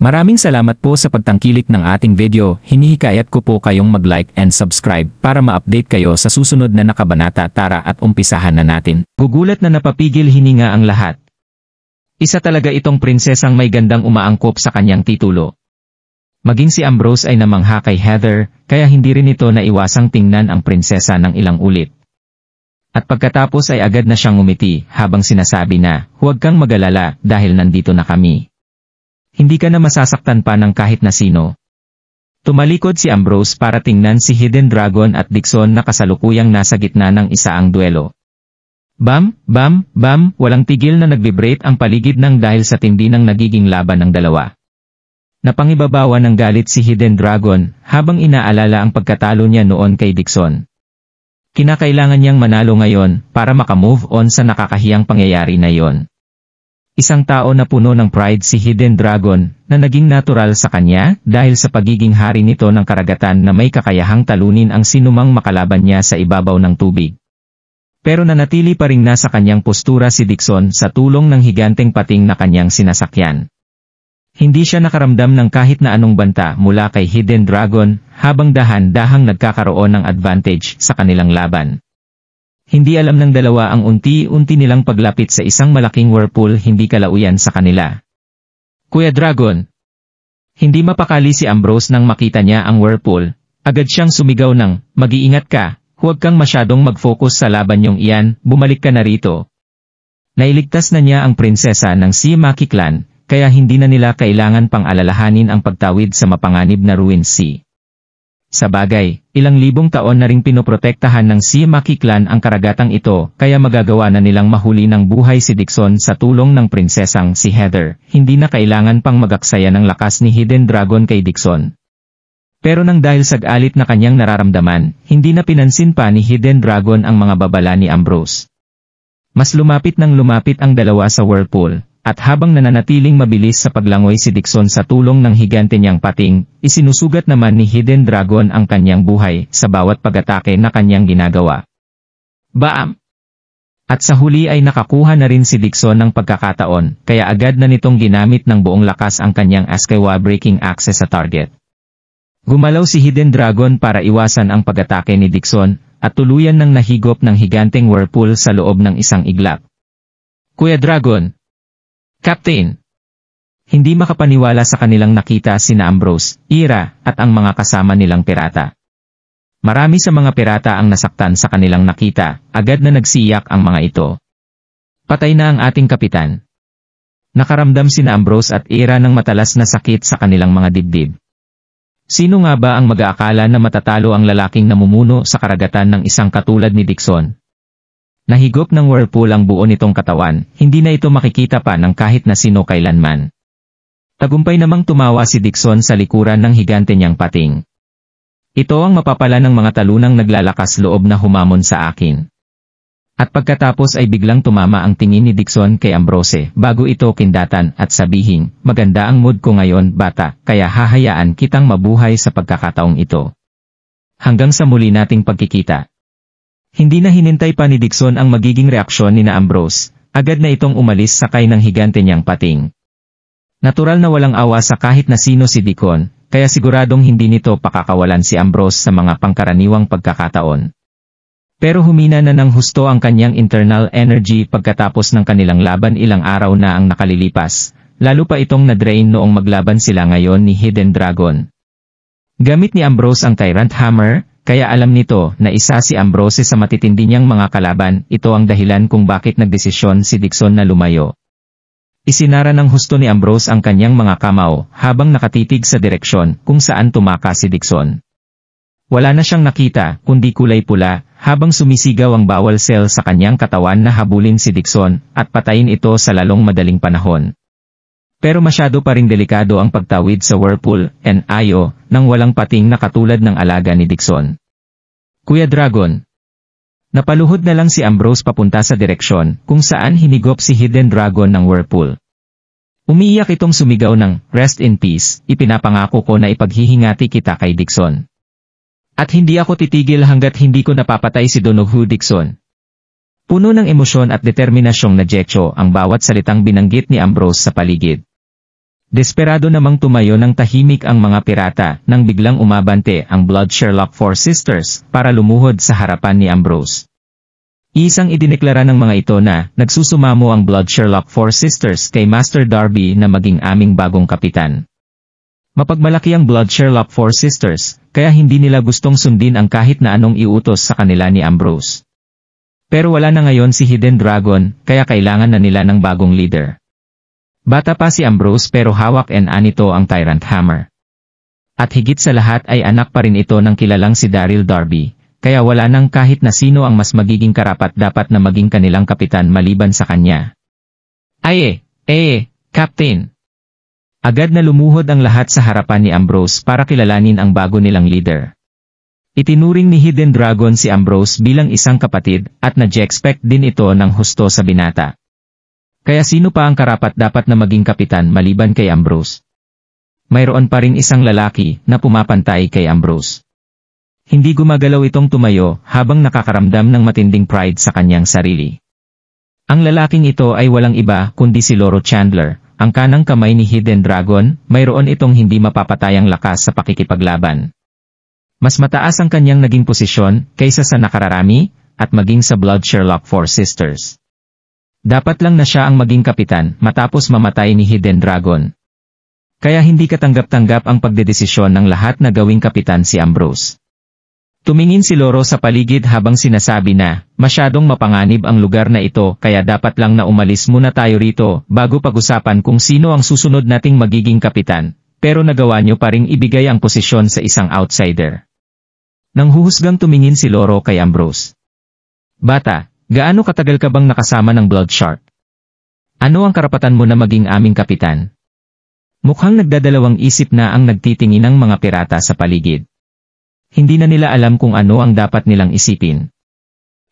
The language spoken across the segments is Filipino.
Maraming salamat po sa pagtangkilik ng ating video. Hinihikayat ko po kayong mag-like and subscribe para ma-update kayo sa susunod na nakabanata. Tara at umpisahan na natin. Gugulat na napapigil hininga ang lahat. Isa talaga itong prinsesang may gandang umaangkop sa kanyang titulo. Maging si Ambrose ay namangha kay Heather, kaya hindi rin ito naiwasang tingnan ang prinsesa ng ilang ulit. At pagkatapos ay agad na siyang ngumiti habang sinasabi na, "Huwag kang mag-alala dahil nandito na kami. Hindi ka na masasaktan pa ng kahit na sino." Tumalikod si Ambrose para tingnan si Hidden Dragon at Dixon na kasalukuyang nasa gitna ng isaang duelo. Bam, bam, bam, walang tigil na nag-vibrate ang paligid ng dahil sa tindi ng nagiging laban ng dalawa. Napangibabawan ng galit si Hidden Dragon habang inaalala ang pagkatalo niya noon kay Dixon. Kinakailangan niyang manalo ngayon para makamove on sa nakakahiyang pangyayari na yon. Isang tao na puno ng pride si Hidden Dragon na naging natural sa kanya dahil sa pagiging hari nito ng karagatan na may kakayahang talunin ang sinumang makalaban niya sa ibabaw ng tubig. Pero nanatili pa rin nasa kanyang postura si Dixon sa tulong ng higanteng pating na kanyang sinasakyan. Hindi siya nakaramdam ng kahit na anong banta mula kay Hidden Dragon habang dahan-dahang nagkakaroon ng advantage sa kanilang laban. Hindi alam ng dalawa ang unti-unti nilang paglapit sa isang malaking whirlpool hindi kalauyan sa kanila. "Kuya Dragon!" Hindi mapakali si Ambrose nang makita niya ang whirlpool. Agad siyang sumigaw ng, "Mag-iingat ka, huwag kang masyadong mag-focus sa laban niyong iyan, bumalik ka na rito." Nailigtas na niya ang prinsesa ng Uzumaki clan, kaya hindi na nila kailangan pang alalahanin ang pagtawid sa mapanganib na Ruined Sea. Sa bagay, ilang libong taon na ring pinoprotektahan ng Uzumaki clan ang karagatang ito, kaya magagawa na nilang mahuli ng buhay si Dixon sa tulong ng prinsesang si Heather. Hindi na kailangan pang magaksaya ng lakas ni Hidden Dragon kay Dixon. Pero nang dahil sa galit na kanyang nararamdaman, hindi na pinansin pa ni Hidden Dragon ang mga babala ni Ambrose. Mas lumapit ng lumapit ang dalawa sa whirlpool. At habang nananatiling mabilis sa paglangoy si Dixon sa tulong ng higante niyang pating, isinusugat naman ni Hidden Dragon ang kanyang buhay sa bawat pag-atake na kanyang ginagawa. Bam! At sa huli ay nakakuha na rin si Dixon ng pagkakataon, kaya agad na nitong ginamit ng buong lakas ang kanyang Askewa Breaking Axe sa target. Gumalaw si Hidden Dragon para iwasan ang pag-atake ni Dixon, at tuluyan ng nahigop ng higanteng whirlpool sa loob ng isang iglap. "Kuya Dragon! Captain!" Hindi makapaniwala sa kanilang nakita sina Ambrose, Ira, at ang mga kasama nilang pirata. Marami sa mga pirata ang nasaktan sa kanilang nakita, agad na nagsiyak ang mga ito. "Patay na ang ating kapitan." Nakaramdam sina Ambrose at Ira ng matalas na sakit sa kanilang mga dibdib. Sino nga ba ang mag-aakala na matatalo ang lalaking namumuno sa karagatan ng isang katulad ni Dixon? Nahigop ng whirlpool ang buo nitong katawan, hindi na ito makikita pa ng kahit na sino kailanman. Tagumpay namang tumawa si Dixon sa likuran ng higante niyang pating. "Ito ang mapapala ng mga talunang naglalakas loob na humamon sa akin." At pagkatapos ay biglang tumama ang tingin ni Dixon kay Ambrose bago ito kindatan at sabihin, "Maganda ang mood ko ngayon, bata, kaya hahayaan kitang mabuhay sa pagkakataong ito. Hanggang sa muli nating pagkikita." Hindi na hinintay pa ni Dixon ang magiging reaksyon ni na Ambrose, agad na itong umalis sakay ng higante niyang pating. Natural na walang awa sa kahit na sino si Dixon, kaya siguradong hindi nito pakakawalan si Ambrose sa mga pangkaraniwang pagkakataon. Pero humina na ng husto ang kanyang internal energy pagkatapos ng kanilang laban ilang araw na ang nakalilipas, lalo pa itong na-drain noong maglaban sila ngayon ni Hidden Dragon. Gamit ni Ambrose ang Tyrant Hammer, kaya alam nito na isa si Ambrose sa matitindi niyang mga kalaban. Ito ang dahilan kung bakit nagdesisyon si Dixon na lumayo. Isinara ng husto ni Ambrose ang kanyang mga kamao habang nakatitig sa direksyon kung saan tumaka si Dixon. Wala na siyang nakita kundi kulay pula habang sumisigaw ang bawal cell sa kanyang katawan na habulin si Dixon at patayin ito sa lalong madaling panahon. Pero masyado pa ring delikado ang pagtawid sa whirlpool and ayo nang walang pating na katulad ng alaga ni Dixon. "Kuya Dragon!" Napaluhod na lang si Ambrose papunta sa direksyon kung saan hinigop si Hidden Dragon ng whirlpool. Umiiyak itong sumigaw ng, "Rest in peace, ipinapangako ko na ipaghihingati kita kay Dixon. At hindi ako titigil hanggat hindi ko napapatay si Donoghue Dixon." Puno ng emosyon at determinasyong nadyecho ang bawat salitang binanggit ni Ambrose sa paligid. Desperado namang tumayo ng tahimik ang mga pirata nang biglang umabante ang Blood Sherlock Four Sisters para lumuhod sa harapan ni Ambrose. Isang idineklara ng mga ito na nagsusumamo ang Blood Sherlock Four Sisters kay Master Darby na maging aming bagong kapitan. Mapagmalaki ang Blood Sherlock Four Sisters, kaya hindi nila gustong sundin ang kahit na anong iutos sa kanila ni Ambrose. Pero wala na ngayon si Hidden Dragon, kaya kailangan na nila ng bagong leader. Bata pa si Ambrose pero hawak nito ang Tyrant Hammer. At higit sa lahat ay anak pa rin ito ng kilalang si Daryl Darby, kaya wala nang kahit na sino ang mas magiging karapat-dapat na maging kanilang kapitan maliban sa kanya. Captain! Agad na lumuhod ang lahat sa harapan ni Ambrose para kilalanin ang bago nilang leader. Itinuring ni Hidden Dragon si Ambrose bilang isang kapatid at na-expect din ito ng husto sa binata. Kaya sino pa ang karapat-dapat na maging kapitan maliban kay Ambrose? Mayroon pa ring isang lalaki na pumapantay kay Ambrose. Hindi gumagalaw itong tumayo habang nakakaramdam ng matinding pride sa kanyang sarili. Ang lalaking ito ay walang iba kundi si Loro Chandler, ang kanang kamay ni Hidden Dragon. Mayroon itong hindi mapapatayang lakas sa pakikipaglaban. Mas mataas ang kanyang naging posisyon kaysa sa nakararami at maging sa Blood Sherlock Four Sisters. Dapat lang na siya ang maging kapitan matapos mamatay ni Hidden Dragon. Kaya hindi katanggap-tanggap ang pagdedesisyon ng lahat na gawing kapitan si Ambrose. Tumingin si Loro sa paligid habang sinasabi na, masyadong mapanganib ang lugar na ito kaya dapat lang na umalis muna tayo rito bago pag-usapan kung sino ang susunod nating magiging kapitan, pero nagawa nyo pa ring ibigay ang posisyon sa isang outsider. Nang huhusgang tumingin si Loro kay Ambrose. Bata, gaano katagal ka bang nakasama ng Blood Shark? Ano ang karapatan mo na maging aming kapitan? Mukhang nagdadalawang isip na ang nagtitinginang mga pirata sa paligid. Hindi na nila alam kung ano ang dapat nilang isipin.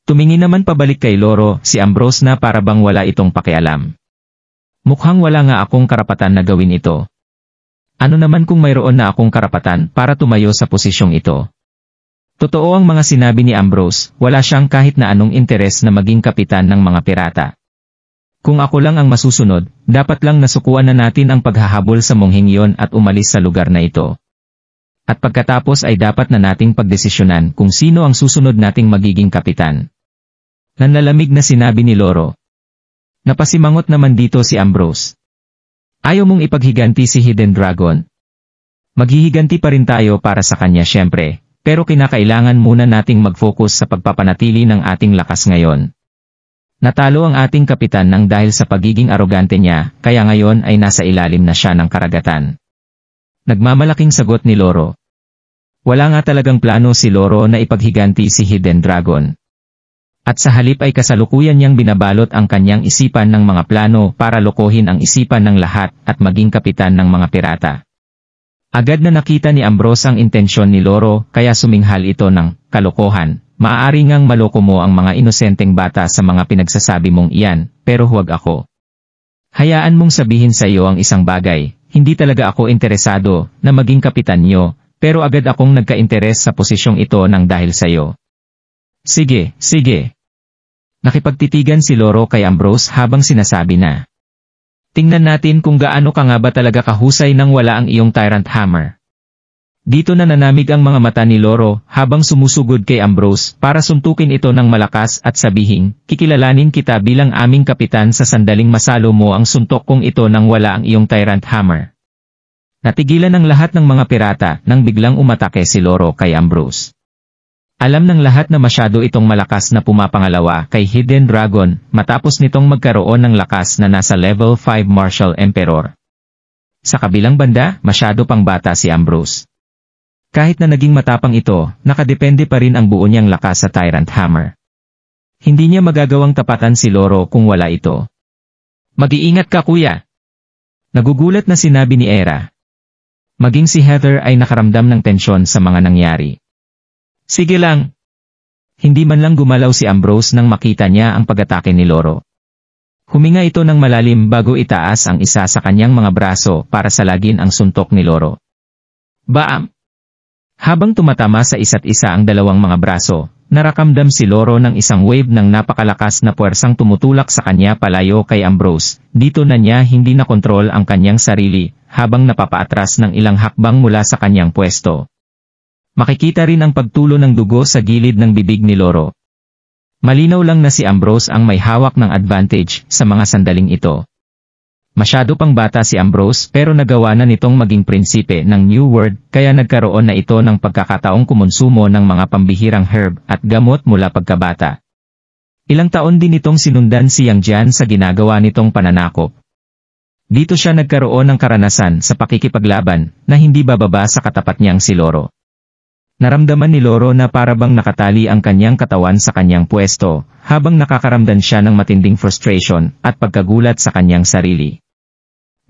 Tumingin naman pabalik kay Loro si Ambrose na para bang wala itong pakialam. Mukhang wala nga akong karapatan na gawin ito. Ano naman kung mayroon na akong karapatan para tumayo sa posisyong ito? Totoo ang mga sinabi ni Ambrose, wala siyang kahit na anong interes na maging kapitan ng mga pirata. Kung ako lang ang masusunod, dapat lang nasukuan na natin ang paghahabol sa mongheng iyon at umalis sa lugar na ito. At pagkatapos ay dapat na nating pagdesisyonan kung sino ang susunod nating magiging kapitan. Nanlalamig na sinabi ni Loro. Napasimangot naman dito si Ambrose. Ayaw mong ipaghiganti si Hidden Dragon? Maghihiganti pa rin tayo para sa kanya syempre, pero kinakailangan muna nating mag-focus sa pagpapanatili ng ating lakas ngayon. Natalo ang ating kapitan nang dahil sa pagiging arogante niya, kaya ngayon ay nasa ilalim na siya ng karagatan. Nagmamalaking sagot ni Loro. Wala nga talagang plano si Loro na ipaghiganti si Hidden Dragon. At sa halip ay kasalukuyan niyang binabalot ang kanyang isipan ng mga plano para lokohin ang isipan ng lahat at maging kapitan ng mga pirata. Agad na nakita ni Ambrose ang intensyon ni Loro kaya suminghal ito ng kalokohan. Maaari ngang maloko mo ang mga inosenteng bata sa mga pinagsasabi mong iyan, pero huwag ako. Hayaan mong sabihin sa iyo ang isang bagay. Hindi talaga ako interesado na maging kapitan niyo, pero agad akong nagka-interes sa posisyong ito nang dahil sa iyo. Sige, sige. Nakipagtitigan si Loro kay Ambrose habang sinasabi na. Tingnan natin kung gaano ka nga ba talaga kahusay nang wala ang iyong Tyrant Hammer. Dito na nanamig ang mga mata ni Loro habang sumusugod kay Ambrose para suntukin ito ng malakas at sabihin, kikilalanin kita bilang aming kapitan sa sandaling masalo mo ang suntok kung ito nang wala ang iyong Tyrant Hammer. Natigilan ang lahat ng mga pirata nang biglang umatake si Loro kay Ambrose. Alam ng lahat na masyado itong malakas na pumapangalawa kay Hidden Dragon matapos nitong magkaroon ng lakas na nasa level 5 Martial Emperor. Sa kabilang banda, masyado pang bata si Ambrose. Kahit na naging matapang ito, nakadepende pa rin ang buo niyang lakas sa Tyrant Hammer. Hindi niya magagawang tapatan si Loro kung wala ito. Mag-iingat ka kuya! Nagugulat na sinabi ni Era. Maging si Heather ay nakaramdam ng tensyon sa mga nangyari. Sige lang! Hindi man lang gumalaw si Ambrose nang makita niya ang pag-atake ni Loro. Huminga ito ng malalim bago itaas ang isa sa kanyang mga braso para salagin ang suntok ni Loro. Baam! Habang tumatama sa isa't isa ang dalawang mga braso, narakamdam si Loro ng isang wave ng napakalakas na puwersang tumutulak sa kanya palayo kay Ambrose. Dito na niya hindi nakontrol ang kanyang sarili, habang napapaatras ng ilang hakbang mula sa kanyang pwesto. Makikita rin ang pagtulo ng dugo sa gilid ng bibig ni Loro. Malinaw lang na si Ambrose ang may hawak ng advantage sa mga sandaling ito. Masyado pang bata si Ambrose pero nagawa na nitong maging prinsipe ng New World kaya nagkaroon na ito ng pagkakataong kumonsumo ng mga pambihirang herb at gamot mula pagkabata. Ilang taon din itong sinundan si Yang Jian sa ginagawa nitong pananakop. Dito siya nagkaroon ng karanasan sa pakikipaglaban na hindi bababa sa katapat niyang si Loro. Naramdaman ni Loro na parabang nakatali ang kanyang katawan sa kanyang pwesto, habang nakakaramdam siya ng matinding frustration at pagkagulat sa kanyang sarili.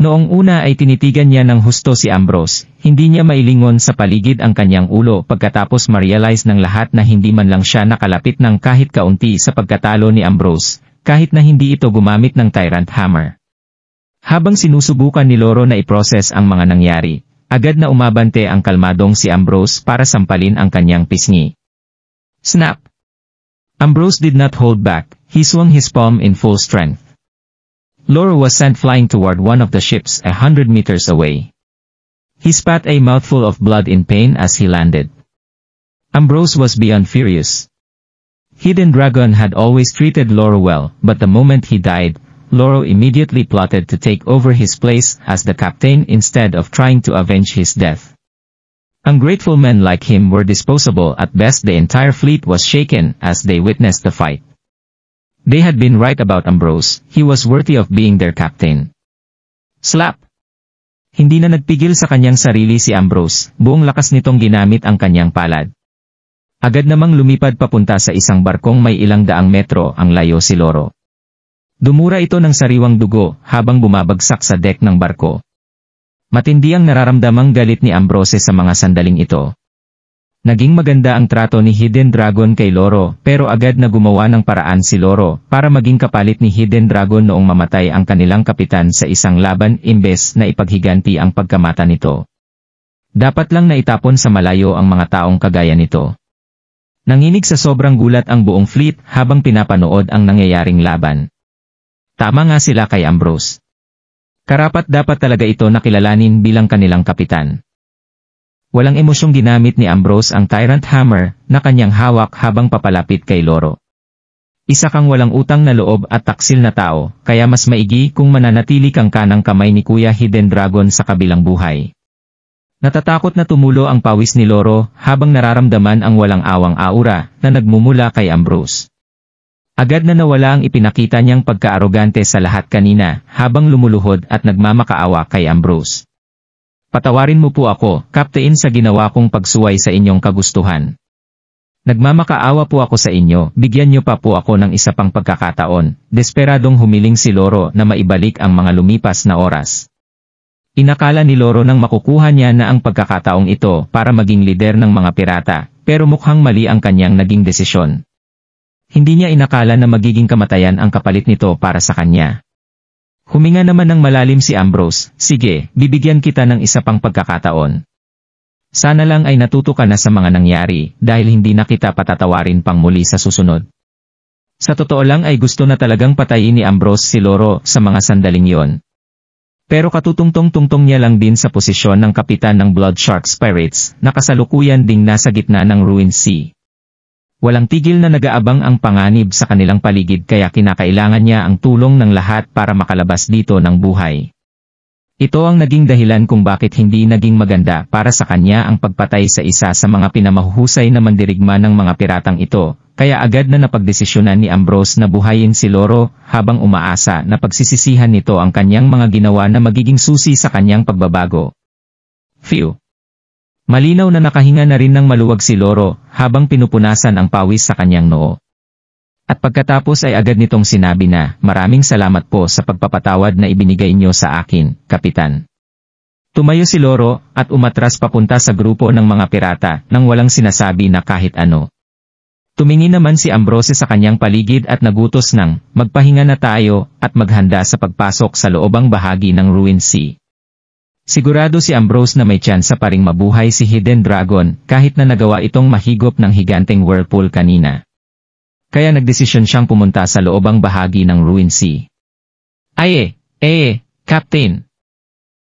Noong una ay tinitigan niya ng husto si Ambrose, hindi niya mailingon sa paligid ang kanyang ulo pagkatapos ma-realize ng lahat na hindi man lang siya nakalapit ng kahit kaunti sa pagkatalo ni Ambrose, kahit na hindi ito gumamit ng Tyrant Hammer. Habang sinusubukan ni Loro na i-process ang mga nangyari, agad na umabante ang kalmadong si Ambrose para sampalin ang kanyang pisngi. Snap! Ambrose did not hold back, he swung his palm in full strength. Loro was sent flying toward one of the ships 100 meters away. He spat a mouthful of blood in pain as he landed. Ambrose was beyond furious. Hidden Dragon had always treated Loro well, but the moment he died, Loro immediately plotted to take over his place as the captain instead of trying to avenge his death. Ungrateful men like him were disposable. At best the entire fleet was shaken as they witnessed the fight. They had been right about Ambrose, he was worthy of being their captain. Slap! Hindi na nagpigil sa kanyang sarili si Ambrose, buong lakas nitong ginamit ang kanyang palad. Agad namang lumipad papunta sa isang barkong may ilang daang metro ang layo si Loro. Dumura ito ng sariwang dugo habang bumabagsak sa deck ng barko. Matindi ang nararamdamang galit ni Ambrose sa mga sandaling ito. Naging maganda ang trato ni Hidden Dragon kay Loro pero agad na gumawa ng paraan si Loro para maging kapalit ni Hidden Dragon noong mamatay ang kanilang kapitan sa isang laban imbes na ipaghiganti ang pagkamata nito. Dapat lang na itapon sa malayo ang mga taong kagaya nito. Nanginig sa sobrang gulat ang buong fleet habang pinapanood ang nangyayaring laban. Tama nga sila kay Ambrose. Karapat dapat talaga ito nakilalanin bilang kanilang kapitan. Walang emosyong ginamit ni Ambrose ang Tyrant Hammer na kanyang hawak habang papalapit kay Loro. Isa kang walang utang na loob at taksil na tao, kaya mas maigi kung mananatili kang kanang kamay ni Kuya Hidden Dragon sa kabilang buhay. Natatakot na tumulo ang pawis ni Loro habang nararamdaman ang walang awang aura na nagmumula kay Ambrose. Agad na nawala ang ipinakita niyang pagkaarogante sa lahat kanina habang lumuluhod at nagmamakaawa kay Ambrose. Patawarin mo po ako, Captain, sa ginawa kong pagsuway sa inyong kagustuhan. Nagmamakaawa po ako sa inyo, bigyan niyo pa po ako ng isa pang pagkakataon. Desperadong humiling si Loro na maibalik ang mga lumipas na oras. Inakala ni Loro nang makukuha niya na ang pagkakataong ito para maging lider ng mga pirata, pero mukhang mali ang kanyang naging desisyon. Hindi niya inakala na magiging kamatayan ang kapalit nito para sa kanya. Huminga naman ng malalim si Ambrose, sige, bibigyan kita ng isa pang pagkakataon. Sana lang ay natuto ka na sa mga nangyari dahil hindi na kita patatawarin pang muli sa susunod. Sa totoo lang ay gusto na talagang patayin ni Ambrose si Loro sa mga sandaling yon. Pero katutungtong-tungtong niya lang din sa posisyon ng kapitan ng Blood Sharks Pirates na kasalukuyan ding nasa gitna ng Ruined Sea. Walang tigil na nag-aabang ang panganib sa kanilang paligid kaya kinakailangan niya ang tulong ng lahat para makalabas dito ng buhay. Ito ang naging dahilan kung bakit hindi naging maganda para sa kanya ang pagpatay sa isa sa mga pinamahuhusay na mandirigma ng mga piratang ito, kaya agad na napagdesisyonan ni Ambrose na buhayin si Loro habang umaasa na pagsisisihan nito ang kanyang mga ginawa na magiging susi sa kanyang pagbabago. Phew! Malinaw na nakahinga na rin ng maluwag si Loro habang pinupunasan ang pawis sa kanyang noo. At pagkatapos ay agad nitong sinabi na, maraming salamat po sa pagpapatawad na ibinigay niyo sa akin, Kapitan. Tumayo si Loro at umatras papunta sa grupo ng mga pirata nang walang sinasabi na kahit ano. Tumingin naman si Ambrose sa kanyang paligid at nagutos ng, magpahinga na tayo at maghanda sa pagpasok sa loobang bahagi ng Ruined Sea. Sigurado si Ambrose na may tsansa pa ring mabuhay si Hidden Dragon kahit na nagawa itong mahigop ng higanteng whirlpool kanina. Kaya nagdesisyon siyang pumunta sa loobang bahagi ng Ruined Sea. Captain!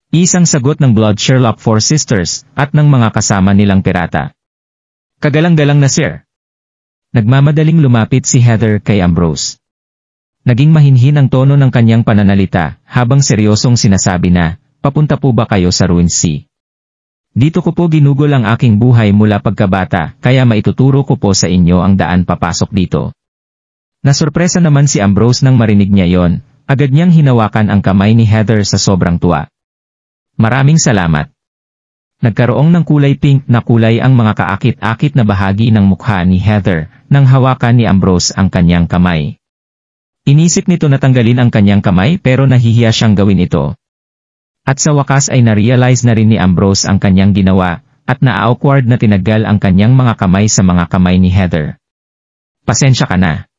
Isang sagot ng Blood Sherlock Four Sisters at ng mga kasama nilang pirata. Kagalang-galang na sir. Nagmamadaling lumapit si Heather kay Ambrose. Naging mahinhin ang tono ng kanyang pananalita habang seryosong sinasabi na, papunta po ba kayo sa Ruins Sea? Dito ko po ginugol ang aking buhay mula pagkabata kaya maituturo ko po sa inyo ang daan papasok dito. Nasurpresa naman si Ambrose nang marinig niya yon, agad niyang hinawakan ang kamay ni Heather sa sobrang tuwa. Maraming salamat. Nagkaroong ng kulay pink na kulay ang mga kaakit-akit na bahagi ng mukha ni Heather nang hawakan ni Ambrose ang kanyang kamay. Inisip nito na tanggalin ang kanyang kamay pero nahihiya siyang gawin ito. At sa wakas ay na-realize na rin ni Ambrose ang kanyang ginawa at na-awkward na tinaggal ang kanyang mga kamay sa mga kamay ni Heather. Pasensya ka na.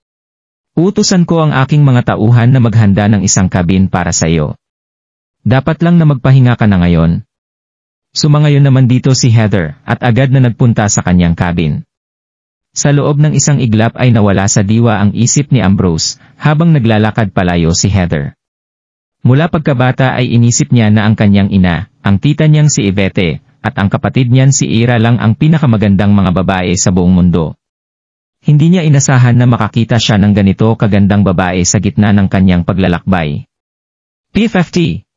Utusan ko ang aking mga tauhan na maghanda ng isang kabin para sa iyo. Dapat lang na magpahinga ka na ngayon. Sumangayon naman dito si Heather at agad na nagpunta sa kanyang cabin. Sa loob ng isang iglap ay nawala sa diwa ang isip ni Ambrose habang naglalakad palayo si Heather. Mula pagkabata ay inisip niya na ang kanyang ina, ang tita niyang si Yvette, at ang kapatid niyan si Ira lang ang pinakamagandang mga babae sa buong mundo. Hindi niya inasahan na makakita siya ng ganito kagandang babae sa gitna ng kanyang paglalakbay. P50.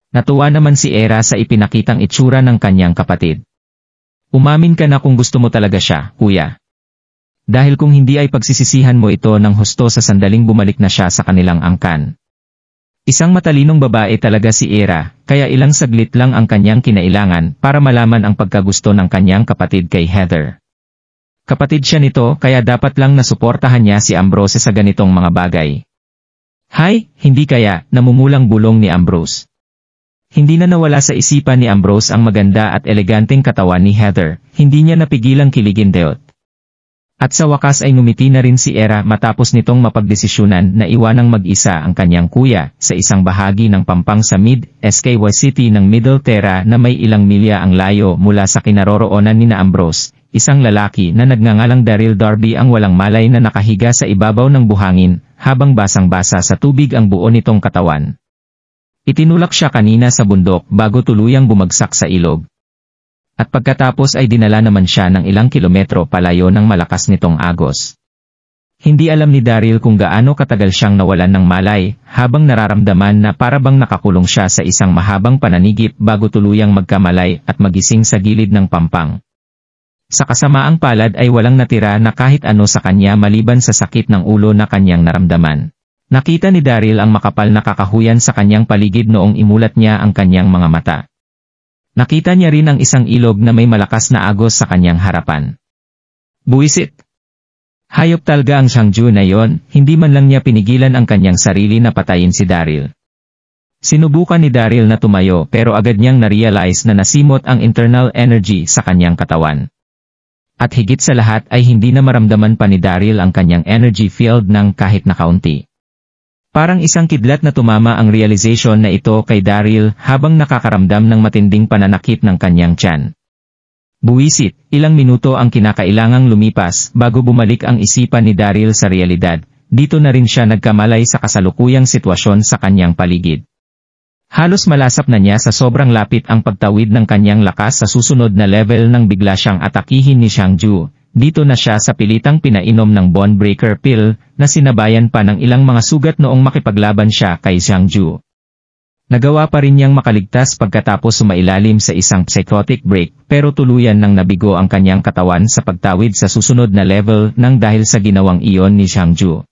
Natuwa naman si Ira sa ipinakitang itsura ng kanyang kapatid. Umamin ka na kung gusto mo talaga siya, kuya. Dahil kung hindi ay pagsisisihan mo ito ng husto sa sandaling bumalik na siya sa kanilang angkan. Isang matalinong babae talaga si Ira, kaya ilang saglit lang ang kanyang kinailangan para malaman ang pagkagusto ng kanyang kapatid kay Heather. Kapatid siya nito kaya dapat lang nasuportahan niya si Ambrose sa ganitong mga bagay. Hay, hindi kaya, namumulang bulong ni Ambrose. Hindi na nawala sa isipan ni Ambrose ang maganda at eleganteng katawan ni Heather, hindi niya napigilang kiligin deot. At sa wakas ay ngumiti na rin si Ira matapos nitong mapagdesisyonan na iwanang mag-isa ang kanyang kuya sa isang bahagi ng pampang sa Mid-SKY City ng Middle Terra na may ilang milya ang layo mula sa kinaroroonan ni na Ambrose, isang lalaki na nagngangalang Daryl Darby ang walang malay na nakahiga sa ibabaw ng buhangin habang basang-basa sa tubig ang buo nitong katawan. Itinulak siya kanina sa bundok bago tuluyang bumagsak sa ilog. At pagkatapos ay dinala naman siya ng ilang kilometro palayo ng malakas nitong agos. Hindi alam ni Daryl kung gaano katagal siyang nawalan ng malay, habang nararamdaman na parabang nakakulong siya sa isang mahabang pananigip bago tuluyang magkamalay at magising sa gilid ng pampang. Sa kasamaang palad ay walang natira na kahit ano sa kanya maliban sa sakit ng ulo na kanyang naramdaman. Nakita ni Daryl ang makapal na kakahuyan sa kanyang paligid noong imulat niya ang kanyang mga mata. Nakita niya rin ang isang ilog na may malakas na agos sa kanyang harapan. Buwisit! Hayop talaga ang Xiangju na yon, hindi man lang niya pinigilan ang kanyang sarili na patayin si Daryl. Sinubukan ni Daryl na tumayo pero agad niyang na-realize na nasimot ang internal energy sa kanyang katawan. At higit sa lahat ay hindi na maramdaman pa ni Daryl ang kanyang energy field ng kahit na kaunti. Parang isang kidlat na tumama ang realization na ito kay Daryl habang nakakaramdam ng matinding pananakit ng kanyang tiyan. Buwisit, ilang minuto ang kinakailangang lumipas bago bumalik ang isipan ni Daryl sa realidad, dito na rin siya nagkamalay sa kasalukuyang sitwasyon sa kanyang paligid. Halos malasap na niya sa sobrang lapit ang pagtawid ng kanyang lakas sa susunod na level nang bigla siyang atakihin ni Xiangju. Dito na siya sa pilitang pinainom ng bone breaker pill na sinabayan pa ng ilang mga sugat noong makipaglaban siya kay Xiangju. Nagawa pa rin niyang makaligtas pagkatapos sumailalim sa isang psychotic break pero tuluyan nang nabigo ang kanyang katawan sa pagtawid sa susunod na level nang dahil sa ginawang iyon ni Xiangju.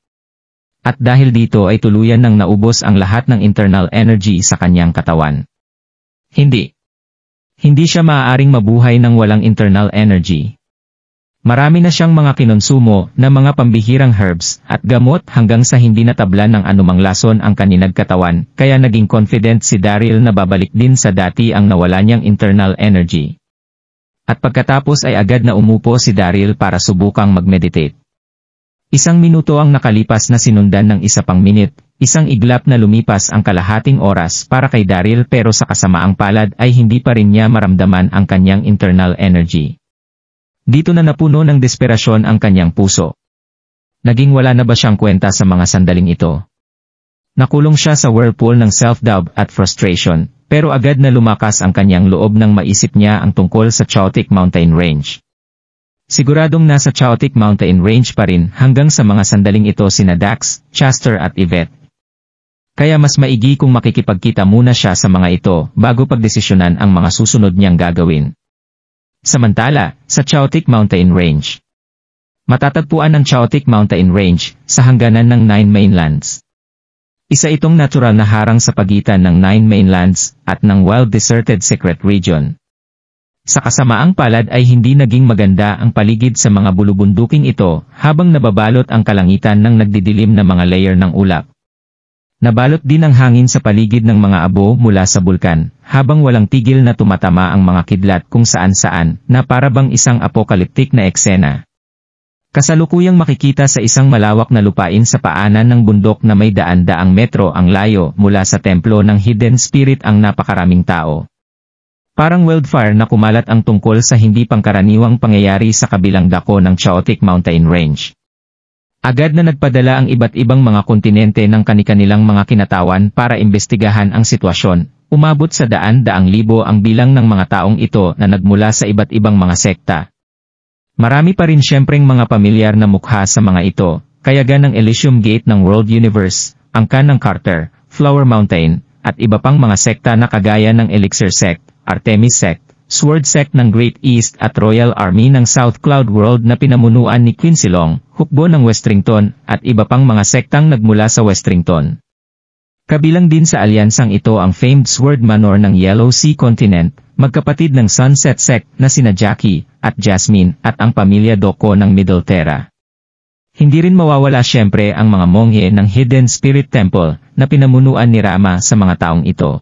At dahil dito ay tuluyan nang naubos ang lahat ng internal energy sa kanyang katawan. Hindi siya maaaring mabuhay ng walang internal energy. Marami na siyang mga kinonsumo na mga pambihirang herbs at gamot hanggang sa hindi natablan ng anumang lason ang kanilang katawan, kaya naging confident si Daryl na babalik din sa dati ang nawala niyang internal energy. At pagkatapos ay agad na umupo si Daryl para subukang mag-meditate. Isang minuto ang nakalipas na sinundan ng isa pang minute, isang iglap na lumipas ang kalahating oras para kay Daryl pero sa kasamaang palad ay hindi pa rin niya maramdaman ang kanyang internal energy. Dito na napuno ng desperasyon ang kanyang puso. Naging wala na ba siyang kwenta sa mga sandaling ito? Nakulong siya sa whirlpool ng self-doubt at frustration, pero agad na lumakas ang kanyang loob nang maisip niya ang tungkol sa Chaotic Mountain Range. Siguradong nasa Chaotic Mountain Range pa rin hanggang sa mga sandaling ito sina Dax, Chester at Yvette. Kaya mas maigi kung makikipagkita muna siya sa mga ito bago pagdesisyonan ang mga susunod niyang gagawin. Samantala, sa Chaotic Mountain Range. Matatagpuan ang Chaotic Mountain Range sa hangganan ng Nine Mainlands. Isa itong natural na harang sa pagitan ng Nine Mainlands at ng Wild Deserted Secret Region. Sa kasamaang palad ay hindi naging maganda ang paligid sa mga bulubunduking ito habang nababalot ang kalangitan ng nagdidilim na mga layer ng ulap. Nabalot din ang hangin sa paligid ng mga abo mula sa bulkan, habang walang tigil na tumatama ang mga kidlat kung saan-saan na para bang isang apokaliptik na eksena. Kasalukuyang makikita sa isang malawak na lupain sa paanan ng bundok na may daan-daang metro ang layo mula sa templo ng Hidden Spirit ang napakaraming tao. Parang wildfire na kumalat ang tungkol sa hindi pangkaraniwang pangyayari sa kabilang dako ng Chaotic Mountain Range. Agad na nagpadala ang iba't ibang mga kontinente ng kani-kanilang mga kinatawan para imbestigahan ang sitwasyon. Umabot sa daan-daang libo ang bilang ng mga taong ito na nagmula sa iba't ibang mga sekta. Marami pa rin siyempreng mga pamilyar na mukha sa mga ito, kayagan ng Elysium Gate ng World Universe, angkan ng Carter, Flower Mountain, at iba pang mga sekta na kagaya ng Elixir Sect, Artemis Sect, Sword Sect ng Great East at Royal Army ng South Cloud World na pinamunuan ni Queen Silong, hukbo ng Westrington, at iba pang mga sektang nagmula sa Westrington. Kabilang din sa alyansang ito ang famed Sword Manor ng Yellow Sea Continent, magkapatid ng Sunset Sect na sina Jackie at Jasmine at ang pamilya Doko ng Middle Terra. Hindi rin mawawala siyempre ang mga monghe ng Hidden Spirit Temple na pinamunuan ni Rama sa mga taong ito.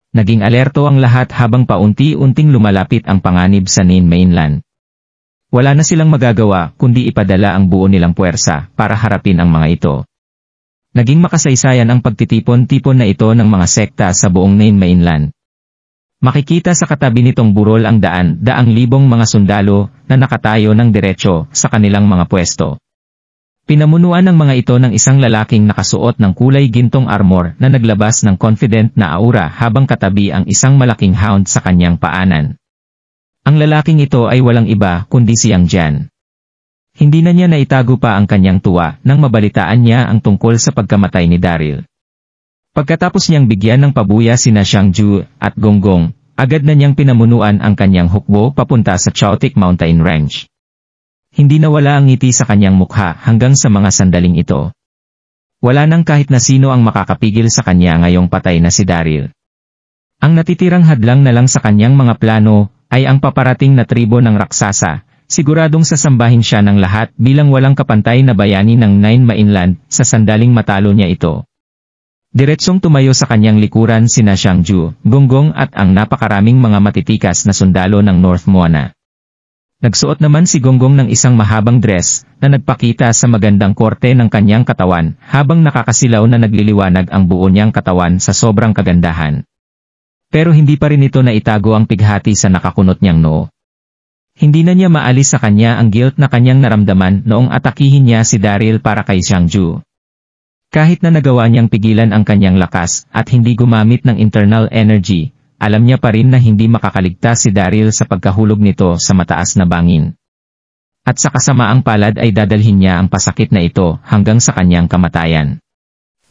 Naging alerto ang lahat habang paunti-unting lumalapit ang panganib sa Nine Mainland. Wala na silang magagawa kundi ipadala ang buo nilang puwersa para harapin ang mga ito. Naging makasaysayan ang pagtitipon-tipon na ito ng mga sekta sa buong Nine Mainland. Makikita sa katabi nitong burol ang daang libong mga sundalo na nakatayo ng diretsyo sa kanilang mga pwesto. Pinamunuan ng mga ito ng isang lalaking nakasuot ng kulay gintong armor na naglabas ng confident na aura habang katabi ang isang malaking hound sa kanyang paanan. Ang lalaking ito ay walang iba kundi si Yang Jian. Hindi na niya naitago pa ang kanyang tuwa nang mabalitaan niya ang tungkol sa pagkamatay ni Daryl. Pagkatapos niyang bigyan ng pabuya sina Xiangju at Gonggong, agad na niyang pinamunuan ang kanyang hukbo papunta sa Chaotic Mountain Range. Hindi nawala ang ngiti sa kanyang mukha hanggang sa mga sandaling ito. Wala nang kahit na sino ang makakapigil sa kanya ngayong patay na si Daryl. Ang natitirang hadlang na lang sa kanyang mga plano ay ang paparating na tribo ng raksasa. Siguradong sasambahin siya ng lahat bilang walang kapantay na bayani ng Nine Mainland sa sandaling matalo niya ito. Diretsong tumayo sa kanyang likuran sina Xiangju, Gonggong at ang napakaraming mga matitikas na sundalo ng North Moana. Nagsuot naman si Gonggong ng isang mahabang dress na nagpakita sa magandang korte ng kanyang katawan habang nakakasilaw na nagliliwanag ang buo niyang katawan sa sobrang kagandahan. Pero hindi pa rin ito naitago ang pighati sa nakakunot niyang noo. Hindi na niya maalis sa kanya ang guilt na kanyang naramdaman noong atakihin niya si Daryl para kay Xiangju. Kahit na nagawa niyang pigilan ang kanyang lakas at hindi gumamit ng internal energy, alam niya pa rin na hindi makakaligtas si Daryl sa pagkahulog nito sa mataas na bangin. At sa kasamaang palad ay dadalhin niya ang pasakit na ito hanggang sa kanyang kamatayan.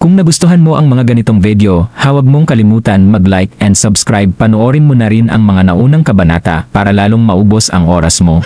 Kung nagustuhan mo ang mga ganitong video, huwag mong kalimutan mag-like and subscribe. Panoorin mo na rin ang mga naunang kabanata para lalong maubos ang oras mo.